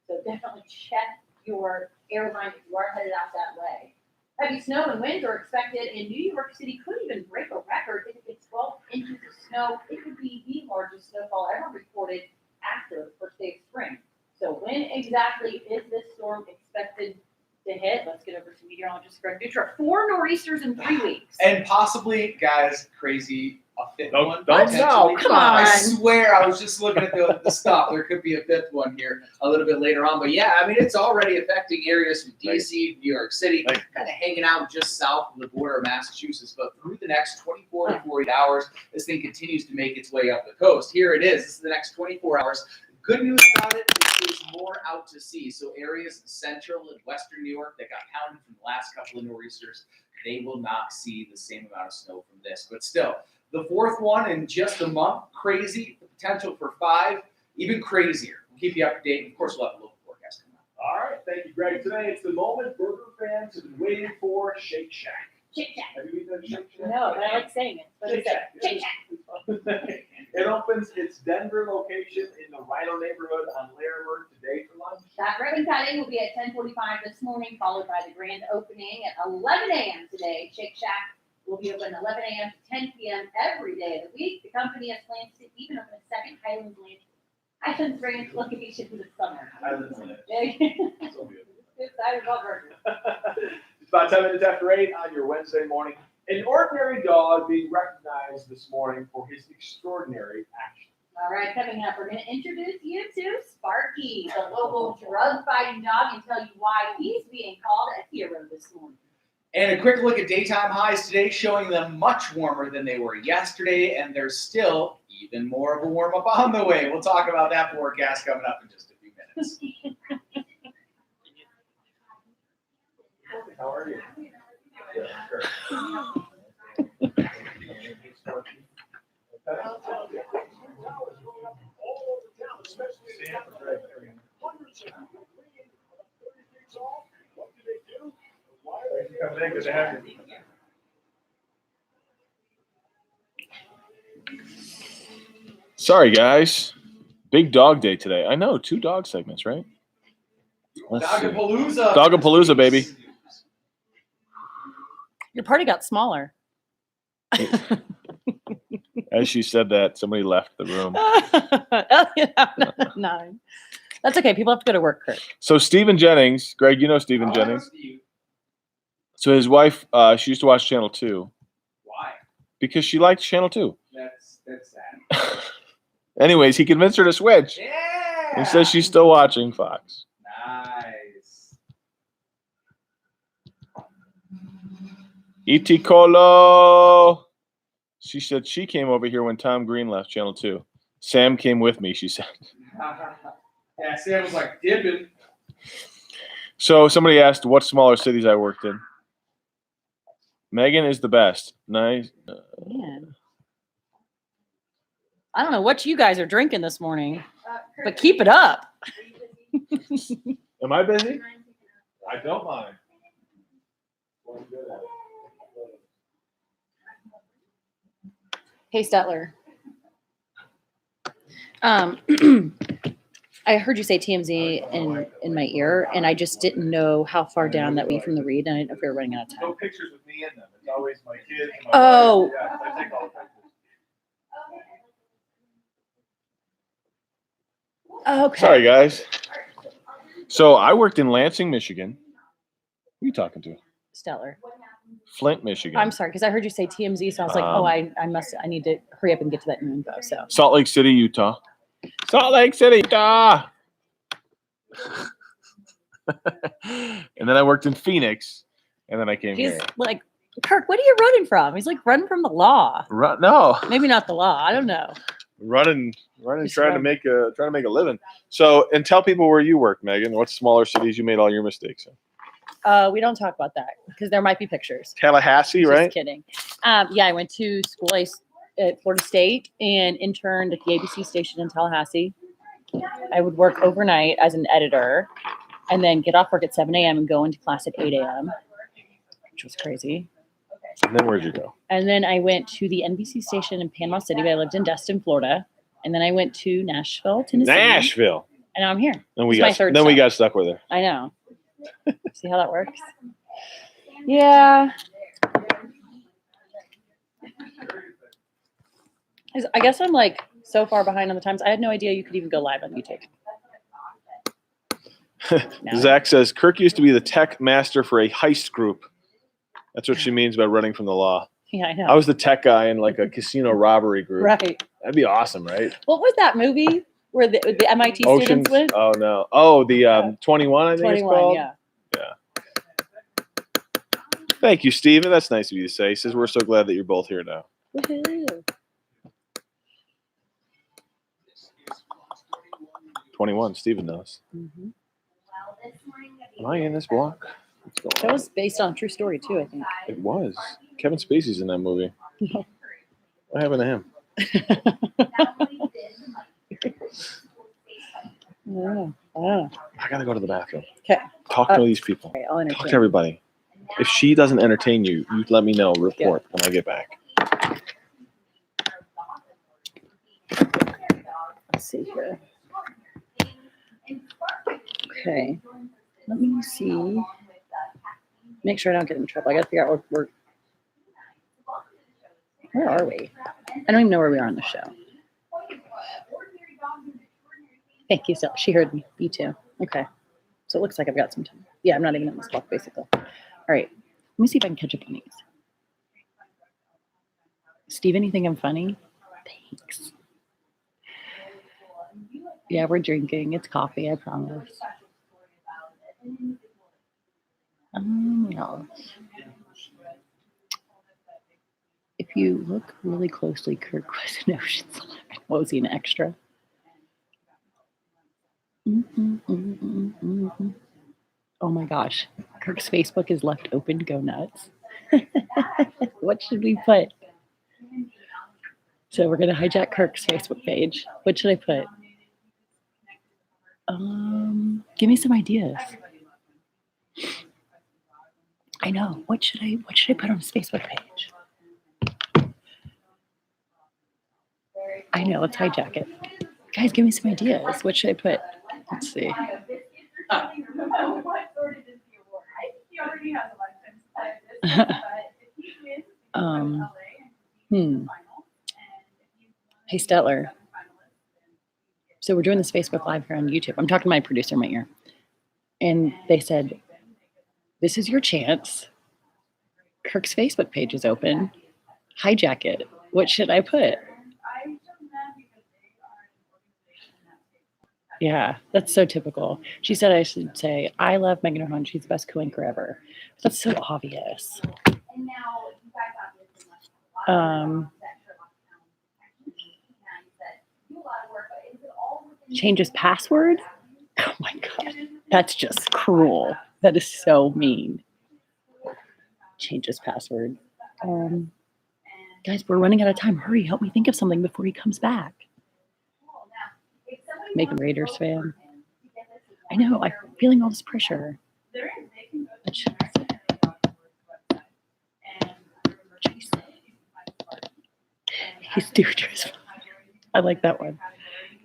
Speaker 2: so definitely check your airline if you are headed out that way. Heavy snow and winds are expected, and New York City could even break a record if it gets 12 inches of snow. It could be the largest snowfall ever recorded after the first day of spring. So when exactly is this storm expected to hit? Let's get over to meteorologist Greg Dutra. 4 nor'easters in 3 weeks.
Speaker 8: And possibly, guys, crazy, a fifth one.
Speaker 1: Don't
Speaker 8: potentially.
Speaker 1: know.
Speaker 2: Come on.
Speaker 8: I swear, I was just looking at the stuff. There could be a fifth one here a little bit later on. But yeah, I mean, it's already affecting areas from D.C., New York City, kind of hanging out just south of the border of Massachusetts. But through the next 24 to 48 hours, this thing continues to make its way up the coast. Here it is. This is the next 24 hours. Good news about it is there's more out to sea. So areas in central and western New York that got pounded from the last couple of nor'easters, they will not see the same amount of snow from this. But still, the fourth one in just a month, crazy. The potential for 5, even crazier. We'll keep you up to date. Of course, we'll have a local forecast coming up.
Speaker 3: All right, thank you, Greg. Today it's the moment burger fans have been waiting for, Shake Shack.
Speaker 2: Shake Shack.
Speaker 3: Have you eaten at Shake Shack?
Speaker 2: No, but I like saying it. What is it? Shake Shack.
Speaker 3: It opens its Denver location in the Rhino neighborhood on Larimer today for lunch.
Speaker 2: That ribbon cutting will be at 10:45 this morning, followed by the grand opening at 11 a.m. today. Shake Shack will be open 11 a.m. to 10 p.m. every day of the week. The company has plans to even open a second Highlands Ranch location for the summer.
Speaker 3: Highlands Ranch. So good.
Speaker 2: I love burgers.
Speaker 3: It's about 10 minutes after 8 on your Wednesday morning. An ordinary dog being recognized this morning for his extraordinary action.
Speaker 2: All right, coming up, we're going to introduce you to Sparky, the local drug-fighting dog, and tell you why he's being called a hero this morning.
Speaker 8: And a quick look at daytime highs today, showing them much warmer than they were yesterday, and there's still even more of a warm-up on the way. We'll talk about that forecast coming up in just a few minutes.
Speaker 3: How are you? Yeah, sure. Good to have you.
Speaker 1: Sorry, guys. Big dog day today. I know, 2 dog segments, right? Let's see.
Speaker 8: Dogapalooza.
Speaker 1: Dogapalooza, baby.
Speaker 2: Your party got smaller.
Speaker 1: As she said that, somebody left the room.
Speaker 2: No. That's okay. People have to go to work, Kirk.
Speaker 1: So Stephen Jennings, Greg, you know Stephen Jennings. So his wife, she used to watch Channel 2
Speaker 8: Why?
Speaker 1: because she liked Channel 2.
Speaker 8: That's sad.
Speaker 1: Anyways, he convinced her to switch
Speaker 8: Yeah.
Speaker 1: and says she's still watching Fox.
Speaker 8: Nice.
Speaker 1: E.T. Colo. She said she came over here when Tom Green left Channel 2. Sam came with me, she said.
Speaker 8: Yeah, Sam was like dipping.
Speaker 1: So somebody asked what smaller cities I worked in. Meagan is the best. Nice.
Speaker 2: Man. I don't know what you guys are drinking this morning, but keep it up.
Speaker 3: Am I busy? I don't mind.
Speaker 2: Hey, Stetler. I heard you say TMZ in my ear, and I just didn't know how far down that would be from the read, and I didn't know if we were running out of time.
Speaker 3: No pictures with me in them. It's always my kids. And my
Speaker 2: Oh.
Speaker 3: wife. Yeah, I take all the pictures.
Speaker 2: Okay.
Speaker 1: Sorry, guys. So I worked in Lansing, Michigan. Who are you talking to?
Speaker 2: Stellar.
Speaker 1: Flint, Michigan.
Speaker 2: I'm sorry, because I heard you say TMZ, so I was like, I need to hurry up and get to that new info. So
Speaker 1: Salt Lake City, Utah. Salt Lake City, Utah. And then I worked in Phoenix, and then I came
Speaker 2: he's
Speaker 1: here.
Speaker 2: like, Kirk, what are you running from? He's like, running from the law.
Speaker 1: No,
Speaker 2: Maybe not the law. I don't know.
Speaker 1: running,
Speaker 2: Just
Speaker 1: trying to make a living. So, and tell people where you work, Megan. What smaller cities you made all your mistakes in?
Speaker 2: We don't talk about that because there might be pictures.
Speaker 1: Tallahassee,
Speaker 2: Just
Speaker 1: right?
Speaker 2: kidding. Yeah, I went to school at Florida State and interned at the ABC station in Tallahassee. I would work overnight as an editor and then get off work at 7 a.m. and go into class at 8 a.m., which was crazy.
Speaker 1: And then where'd you go?
Speaker 2: And then I went to the NBC station in Panama City, but I lived in Destin, Florida. And then I went to Nashville, Tennessee.
Speaker 1: Nashville.
Speaker 2: And now I'm here.
Speaker 1: Then we
Speaker 2: This is my
Speaker 1: got
Speaker 2: third
Speaker 1: then we
Speaker 2: stop.
Speaker 1: got stuck with her.
Speaker 2: I know. See how that works? Yeah. I guess I'm like so far behind on the times. I had no idea you could even go live on YouTube. No.
Speaker 1: Zach says Kirk used to be the tech master for a heist group. That's what she means by running from the law.
Speaker 2: Yeah, I know.
Speaker 1: I was the tech guy in like a casino robbery group.
Speaker 2: Right.
Speaker 1: That'd be awesome, right?
Speaker 2: What was that movie where the MIT
Speaker 1: Oceans.
Speaker 2: students went?
Speaker 1: Oh no. Oh, the 21. I think
Speaker 2: 21,
Speaker 1: it's called.
Speaker 2: yeah.
Speaker 1: Thank you, Steven. That's nice of you to say. He says we're so glad that you're both here now.
Speaker 2: Woohoo.
Speaker 1: 21. Steven knows.
Speaker 2: Mm-hmm.
Speaker 1: Am I in this block? What's going
Speaker 2: That
Speaker 1: on?
Speaker 2: was based on a true story too, I think.
Speaker 1: It was. Kevin Spacey's in that movie. What happened to him? I gotta go to the bathroom.
Speaker 2: Okay.
Speaker 1: Talk to these people.
Speaker 2: Okay, I'll
Speaker 1: Talk
Speaker 2: entertain.
Speaker 1: to everybody. If she doesn't entertain you, you let me know. Report when I get back.
Speaker 2: Let's see here. Okay. Let me see. Make sure I don't get in trouble. I gotta figure out where are we? I don't even know where we are on the show. Thank you, Stella. She heard me. Me too. Okay. So it looks like I've got some time. Yeah, I'm not even in this block, basically. All right. Let me see if I can catch up on these. Steven, you think I'm funny? Thanks. Yeah, we're drinking. It's coffee, I promise. No. If you look really closely, Kirk was in Ocean's 11. What was he, an extra? Oh my gosh. Kirk's Facebook is left open. Go nuts. What should we put? So we're going to hijack Kirk's Facebook page. What should I put? Give me some ideas. I know. What should I put on his Facebook page? I know. Let's hijack it. Guys, give me some ideas. What should I put? Let's see. Hey, Stetler. So we're doing this Facebook Live here on YouTube. I'm talking to my producer in my ear. And they said, this is your chance. Kirk's Facebook page is open. Hijack it. What should I put? Yeah, that's so typical. She said I should say, I love Meagan O'Hahn. She's the best co-anchor ever. That's so obvious. Change his password? Oh my God. That's just cruel. That is so mean. Change his password. Guys, we're running out of time. Hurry, help me think of something before he comes back. Make a Raiders fan. I know, I'm feeling all this pressure. He's Dutra's father. I like that one.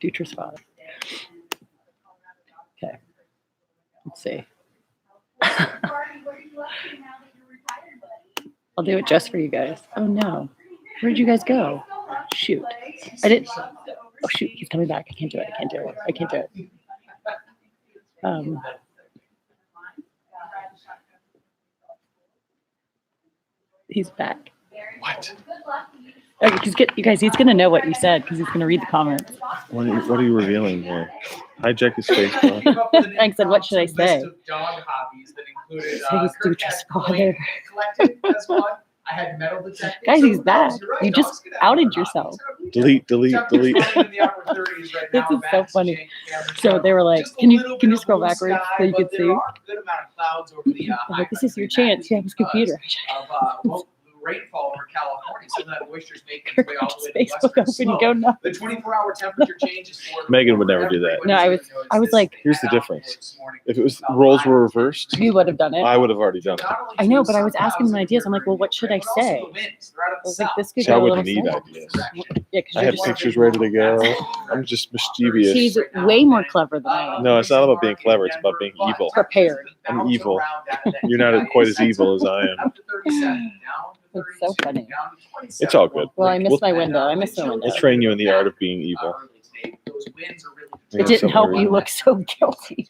Speaker 2: Dutra's father. Okay. Let's see. I'll do it just for you guys. Oh no. Where'd you guys go? Shoot. I didn't. Oh shoot, he's coming back. I can't do it. I can't do it. I can't do it. He's back.
Speaker 1: What?
Speaker 2: Okay, you guys, he's gonna know what you said because he's gonna read the comments.
Speaker 1: What are you revealing here? Hijack his Facebook.
Speaker 2: Frank said, "What should I say?"
Speaker 8: List of dog hobbies that included,
Speaker 2: Say he's
Speaker 8: Kirk
Speaker 2: Dutra's
Speaker 8: had
Speaker 2: father.
Speaker 8: coin collecting as one. I had metal detecting.
Speaker 2: Guys,
Speaker 8: So
Speaker 2: he's
Speaker 8: who
Speaker 2: back.
Speaker 8: knows? You're right,
Speaker 2: You
Speaker 8: dogs
Speaker 2: just
Speaker 8: could have
Speaker 2: outed
Speaker 8: other
Speaker 2: yourself.
Speaker 8: hobbies.
Speaker 1: Delete.
Speaker 8: Chapter's running in the upper 30s right now.
Speaker 2: This is so
Speaker 8: Max
Speaker 2: funny.
Speaker 8: changing camera
Speaker 2: So
Speaker 8: show.
Speaker 2: they were like,
Speaker 8: Just a
Speaker 2: "Can you
Speaker 8: little
Speaker 2: can
Speaker 8: bit
Speaker 2: you
Speaker 8: of
Speaker 2: scroll
Speaker 8: blue
Speaker 2: backwards
Speaker 8: sky,
Speaker 2: so you
Speaker 8: but
Speaker 2: can
Speaker 8: there
Speaker 2: see?"
Speaker 8: are a good amount of clouds over the
Speaker 2: I'm
Speaker 8: high
Speaker 2: like, "This is your
Speaker 8: country.
Speaker 2: chance. You have his computer."
Speaker 8: Of rainfall over California. Some of that moisture is making its
Speaker 2: Kirk
Speaker 8: way all
Speaker 2: just
Speaker 8: the way to
Speaker 2: Facebook
Speaker 8: western
Speaker 2: open and
Speaker 8: slope.
Speaker 2: go nuts.
Speaker 8: The 24-hour temperature change is for
Speaker 1: Meagan would never do that.
Speaker 2: No, I was like,
Speaker 1: Here's the difference. If it was roles were reversed,
Speaker 2: You would have done it.
Speaker 1: I would have already done it.
Speaker 2: I know, but I was asking him ideas. I'm like, "Well, what should I say?" I was like, "This could
Speaker 1: See, I
Speaker 2: go a little
Speaker 1: wouldn't need
Speaker 2: south."
Speaker 1: ideas.
Speaker 2: Yeah, because
Speaker 1: I
Speaker 2: you're
Speaker 1: have
Speaker 2: just.
Speaker 1: pictures ready to go. I'm just mischievous.
Speaker 2: She's way more clever than I am.
Speaker 1: No, it's not about being clever. It's about being evil.
Speaker 2: Prepared.
Speaker 1: I'm evil. You're not quite as evil as I am.
Speaker 2: It's so funny.
Speaker 1: It's all good.
Speaker 2: Well, I missed my window. I missed my window.
Speaker 1: We'll train you in the art of being evil.
Speaker 2: It didn't help you look so guilty.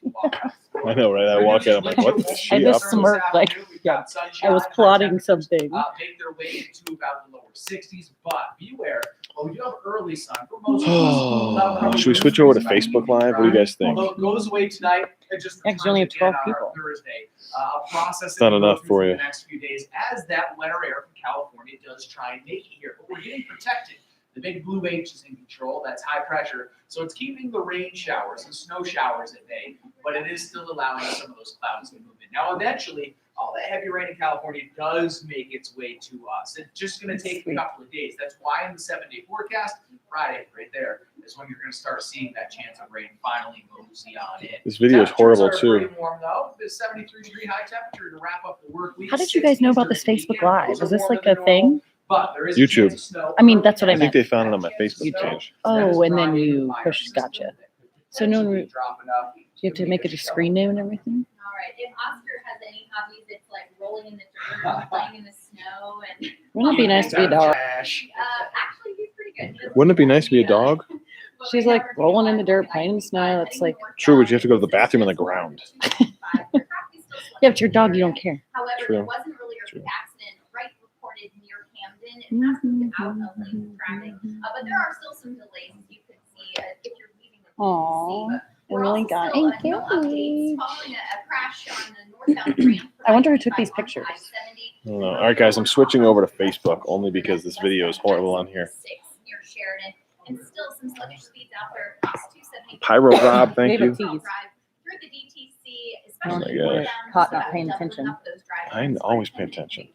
Speaker 1: I know, right? I walk out. I'm like, what is
Speaker 2: I
Speaker 1: she up
Speaker 2: just
Speaker 1: to?
Speaker 2: smirked like, yeah, I was plotting something.
Speaker 8: Make their way into about the lower 60s, but beware. Well, you have early sun for most people.
Speaker 1: Should we switch over to Facebook Live? What do you guys think?
Speaker 8: Although it goes away tonight, it just
Speaker 2: Yeah, 'cause you only have 12
Speaker 8: returns again on our
Speaker 2: people.
Speaker 8: Thursday. I'll process
Speaker 1: It's not
Speaker 8: it
Speaker 1: enough for you.
Speaker 8: the next few days as that wetter air from California does try and make it here. But we're getting protected. The big blue H is in control. That's high pressure. So it's keeping the rain showers and snow showers at bay, but it is still allowing some of those clouds to move in. Now, eventually, all that heavy rain in California does make its way to us. It's just going to take a couple of days. That's why in the 7-day forecast, Friday, right there, is when you're going to start seeing that chance of rain finally mosey on in.
Speaker 1: This video is horrible too.
Speaker 8: Pretty warm though. It's 73-degree high temperature to wrap up the work week.
Speaker 2: How did you guys know about this Facebook Live? Is this like a thing?
Speaker 8: But there is
Speaker 1: YouTube.
Speaker 8: a chance of snow.
Speaker 2: I mean, that's what I
Speaker 1: I think
Speaker 2: meant.
Speaker 1: they found it on my Facebook page.
Speaker 2: Oh, and then you push, gotcha. So no,
Speaker 8: Potentially
Speaker 2: you
Speaker 8: dropping up.
Speaker 2: have to make it a screen name and everything?
Speaker 6: All right. If Oscar has any hobbies, it's like rolling in the dirt, playing in the snow, and
Speaker 2: Wouldn't it be nice to be a dog?
Speaker 8: Trash.
Speaker 6: actually he's pretty good. He doesn't
Speaker 1: Wouldn't it be
Speaker 6: do
Speaker 1: nice to be a
Speaker 6: any,
Speaker 1: dog?
Speaker 6: but
Speaker 2: She's
Speaker 6: right
Speaker 2: like
Speaker 6: now we're
Speaker 2: rolling
Speaker 6: doing
Speaker 2: in the dirt,
Speaker 6: like
Speaker 2: playing in the snow. It's like,
Speaker 1: True, but you have to go to the bathroom on the ground.
Speaker 2: yeah, but your dog, you don't care.
Speaker 6: However,
Speaker 1: True.
Speaker 6: there was an earlier
Speaker 1: True.
Speaker 6: accident reported near Camden. It has moved out of lane traffic, but there are still some delays you could see if you're leaving the
Speaker 2: Aw,
Speaker 6: PCC. But
Speaker 2: I
Speaker 6: we're
Speaker 2: really
Speaker 6: also
Speaker 2: got
Speaker 6: still,
Speaker 2: thank
Speaker 6: no updates
Speaker 2: you.
Speaker 6: following a crash on the northbound ramp.
Speaker 2: I wonder who took these pictures.
Speaker 1: I don't know. All right, guys, I'm switching over to Facebook only because this video is horrible on here.
Speaker 6: Near Sheridan, and still some sluggish speeds out there across 270.
Speaker 1: Pyro Rob, thank
Speaker 2: Favorite
Speaker 1: you.
Speaker 2: teas.
Speaker 6: Through the DTC,
Speaker 1: Oh my
Speaker 6: especially
Speaker 1: gosh.
Speaker 6: northbound,
Speaker 2: Caught
Speaker 6: just
Speaker 2: not
Speaker 6: about
Speaker 2: paying
Speaker 6: doubling
Speaker 2: attention.
Speaker 6: up those drive
Speaker 1: I
Speaker 6: times.
Speaker 1: always pay attention.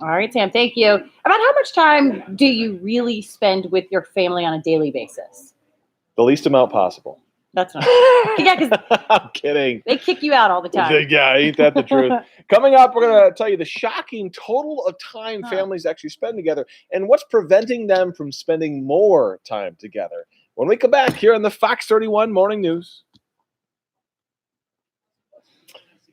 Speaker 2: All right, Sam, thank you. About how much time do you really spend with your family on a daily basis?
Speaker 1: The least amount possible.
Speaker 2: That's not. Yeah, because
Speaker 1: I'm kidding.
Speaker 2: they kick you out all the time.
Speaker 1: Yeah, ain't that the truth? Coming up, we're going to tell you the shocking total of time families actually spend together and what's preventing them from spending more time together. When we come back here on the Fox31 Morning News.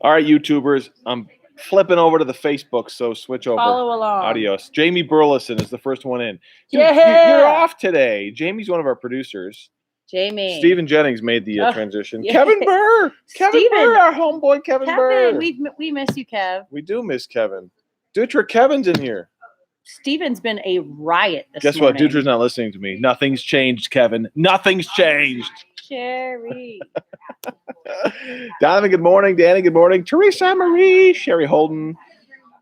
Speaker 1: All right, YouTubers, I'm flipping over to the Facebook, so switch over.
Speaker 2: Follow along.
Speaker 1: Adios. Jamie Burleson is the first one in. Dude,
Speaker 2: Yeah.
Speaker 1: you're off today. Jamie's one of our producers.
Speaker 2: Jamie.
Speaker 1: Stephen Jennings made the
Speaker 2: Oh,
Speaker 1: transition.
Speaker 2: yeah.
Speaker 1: Kevin Burr. Kevin
Speaker 2: Steven.
Speaker 1: Burr, our homeboy Kevin Burr.
Speaker 2: Kevin, we miss you, Kev.
Speaker 1: We do miss Kevin. Dutra Kevin's in here.
Speaker 2: Steven's been a riot this
Speaker 1: Guess what?
Speaker 2: morning.
Speaker 1: Dutra's not listening to me. Nothing's changed, Kevin. Nothing's changed.
Speaker 2: Sherry.
Speaker 1: Donovan, good morning. Danny, good morning. Teresa Marie, Sherry Holden,